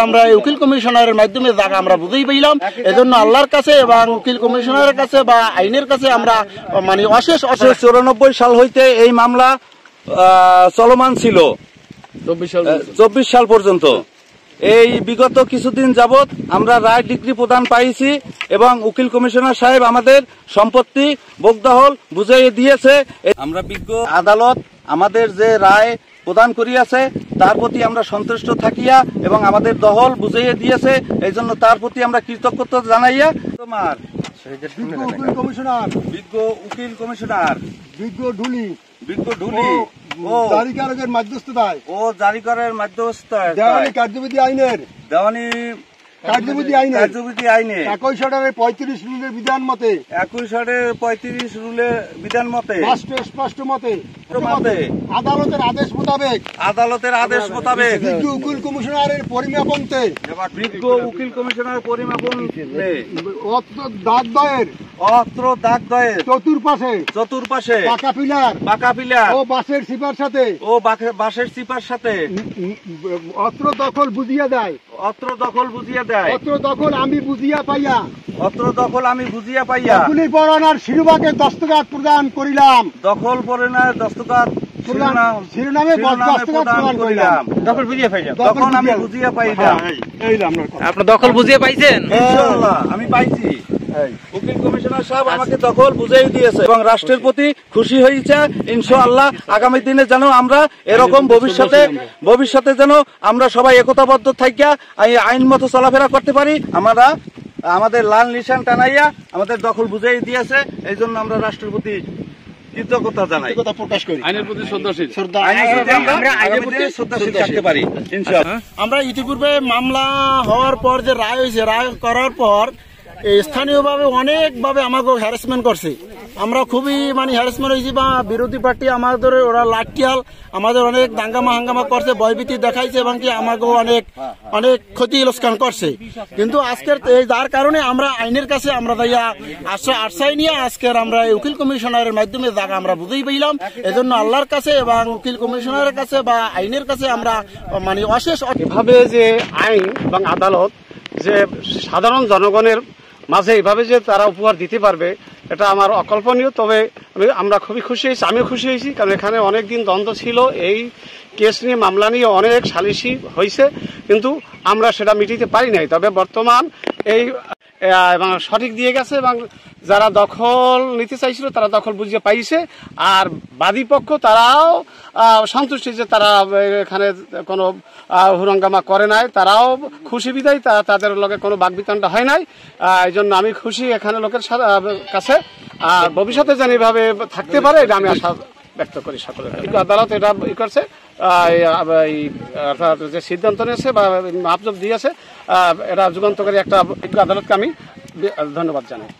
আমরা উকিল কমিশনারের মাধ্যমে জায়গা আমরা বুঝেই পেলাম। এজন্য আল্লাহর কাছে এবং উকিল কমিশনারের কাছে বা আইনের কাছে আমরা মানে অশেষ 94 সাল হইতে এই মামলা চলমান ছিল 24 সাল পর্যন্ত। এই বিগত কিছুদিন যাবৎ আমরা রায় ডিগ্রি প্রদান পাইছি এবং উকিল কমিশনার সাহেব আমাদের সম্পত্তি বকদখল বুঝিয়ে দিয়েছে। আমরা বিজ্ঞ আদালত আমাদের যে রায় প্রদান করিয়াছে তার প্রতি আমরা সন্তুষ্ট থাকিয়া এবং আমাদের দখল বুঝিয়ে দিয়েছে, এই জন্য তার প্রতি আমরা কৃতজ্ঞতা জানাইয়া তোমার বিজ্ঞ উকিল কমিশনার বিজ্ঞ ঢুলি ও জারিকারকের মধ্যস্থতায় দেওয়ানি কার্যবিধি আইনের 21 রুলের বিধান মতে স্পষ্ট মতে আদালতের আদেশ মোতাবেক বিজ্ঞ উকিল কমিশনারের পরিমাপন্তে অত্র দাগদয়ের চতুর্পাশে পাকা পিলার ও বাঁশের চিপার সাথে অত্র দখল বুঝিয়া দেয় অত্র দখল আমি বুঝিয়া পাইয়া দখলি পরানার শিরোভাগে দস্তখত প্রদান করিলাম শিরোনামে প্রদান করিলাম দখল বুঝিয়া পাইলাম। আপনার দখল বুঝিয়ে পাইছেন? ইনশাআল্লাহ আমি পাইছি। উকিল কমিশনার সাহেব আমাকে দখল বুঝিয়ে দিয়েছে এবং রাষ্ট্রের প্রতি খুশি হয়েছে। ইনশাআল্লাহ আগামী দিনে যেন আমরা এরকম ভবিষ্যতে যেন আমরা সবাই একতাবদ্ধ থাকিয়া আইন মতো চলাফেরা করতে পারি। আমরা আমাদের লাল নিশান টানাইয়া আমাদের দখল বুঝিয়ে দিয়েছে, এই জন্য আমরা রাষ্ট্রের প্রতি কৃতজ্ঞতা জানাই, প্রকাশ করি, আইনের প্রতি শ্রদ্ধাশীল থাকতে পারি ইনশাআল্লাহ। আমরা ইতিপূর্বে মামলা হওয়ার পর যে রায় হয়েছে, রায় করার পর স্থানীয়ভাবে অনেকভাবে আমাকে হ্যারাসমেন্ট করছে। আমরা খুবই মানে হ্যারাসমেন্ট হয়েছি বা বিরোধী পার্টি আমাদের ওরা লাঠিয়াল আমাদের অনেক দাঙ্গামা হাঙ্গামা করছে, ভয়ভীতি দেখাইছে এবং কি আমাকে অনেক ক্ষতি লোকসান করছে। কিন্তু আজকের যার কারণে আমরা আইনের কাছে আমরা আশ্রয় নিয়ে আজকের আমরা উকিল কমিশনারের মাধ্যমে জায়গা আমরা বুঝেই পেলাম। এজন্য আল্লাহর কাছে এবং উকিল কমিশনারের কাছে বা আইনের কাছে আমরা মানে অশেষ এভাবে যে আইন এবং আদালত যে সাধারণ জনগণের মাঝে এইভাবে যে তারা উপহার দিতে পারবে, এটা আমার অকল্পনীয়। তবে আমরা খুবই খুশি হয়েছি, আমিও খুশি হয়েছি, কারণ এখানে অনেকদিন দ্বন্দ্ব ছিল। এই কেস নিয়ে মামলা নিয়ে অনেক সালিশি হয়েছে, কিন্তু আমরা সেটা মিটিতে পারি নাই। তবে বর্তমান এই সঠিক দিয়ে গেছে এবং যারা দখল নিতে চাইছিল তারা দখল বুঝিয়ে পাইছে। আর বাদী পক্ষ তারাও সন্তুষ্টি যে তারা এখানে কোনো হুরঙ্গামা করে নাই, তারাও খুশি বিদায়, তাদের লগে কোনো বাকবিতণ্ডা হয় নাই। এই জন্য আমি খুশি এখানে লোকের কাছে। আর ভবিষ্যতে যেন এইভাবে থাকতে পারে এটা আমি আশা ব্যক্ত করি সকলের। আদালত এটা করছে, যে সিদ্ধান্ত নিয়েছে বা মাপজোপ দিয়েছে, এটা যুগান্তকারী একটা আদালতকে আমি ধন্যবাদ জানাই।